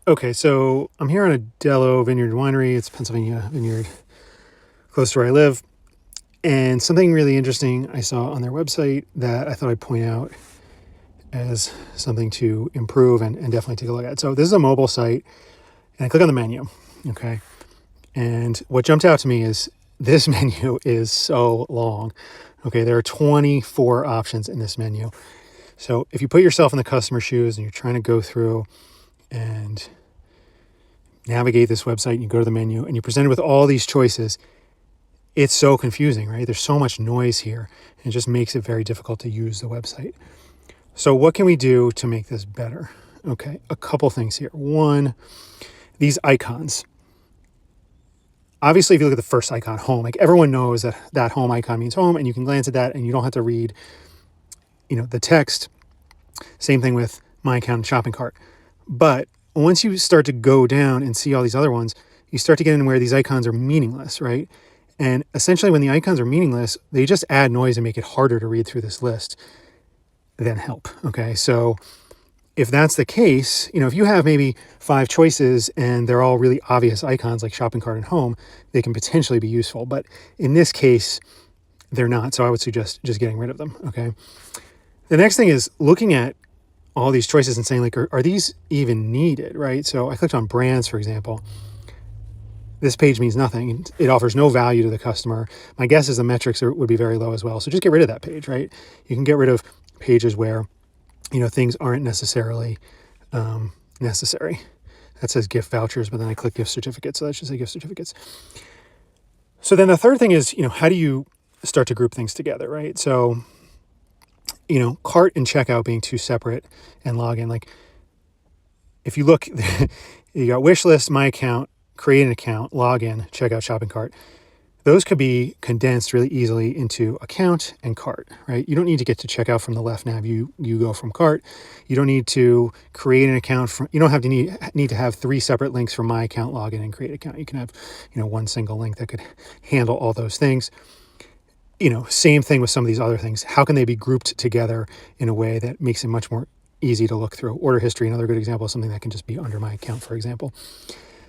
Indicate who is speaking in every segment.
Speaker 1: Okay, so I'm here on a Dello Vineyard Winery. It's Pennsylvania vineyard, close to where I live. And something really interesting I saw on their website that I thought I'd point out as something to improve and definitely take a look at. So this is a mobile site, and I click on the menu, okay? And what jumped out to me is this menu is so long. Okay, there are 24 options in this menu. So if you put yourself in the customer's shoes and you're trying to go through and navigate this website and you go to the menu and you're presented with all these choices, it's so confusing, right? There's so much noise here, and it just makes it very difficult to use the website. So what can we do to make this better? Okay, a couple things here. One, these icons. Obviously, if you look at the first icon, home, like everyone knows that that home icon means home, and you can glance at that and you don't have to read, the text. Same thing with my account and shopping cart. But once you start to go down and see all these other ones, you start to get in where these icons are meaningless, right? And essentially when the icons are meaningless, they just add noise and make it harder to read through this list than help, okay? So if that's the case, if you have maybe 5 choices and they're all really obvious icons like shopping cart and home, they can potentially be useful. But in this case, they're not. So I would suggest just getting rid of them, okay? The next thing is looking at all these choices and saying, like, are these even needed, right? So I clicked on brands, for example. This page means nothing. It offers no value to the customer. My guess is the metrics would be very low as well. So just get rid of that page, right? You can get rid of pages where, things aren't necessarily necessary. That says gift vouchers, but then I click gift certificates. So that should say gift certificates. So then the third thing is, how do you start to group things together, right? So cart and checkout being two separate and login. Like if you look, you got wish list, my account, create an account, login, checkout, shopping cart. Those could be condensed really easily into account and cart, right? You don't need to get to checkout from the left nav. You go from cart. You don't need to create an account you don't have to need to have 3 separate links for my account, login, and create account. You can have, one single link that could handle all those things. Same thing with some of these other things. How can they be grouped together in a way that makes it much more easy to look through? Order history, another good example of something that can just be under my account, for example.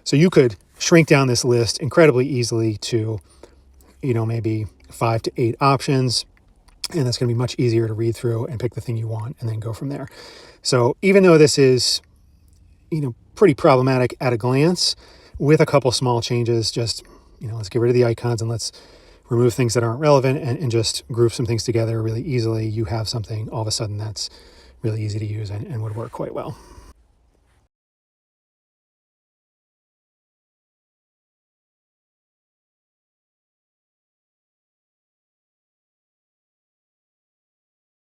Speaker 1: So you could shrink down this list incredibly easily to, maybe 5 to 8 options, and that's going to be much easier to read through and pick the thing you want and then go from there. So even though this is, pretty problematic at a glance, with a couple small changes, just, let's get rid of the icons and let's remove things that aren't relevant and just group some things together really easily, you have something all of a sudden that's really easy to use and would work quite well.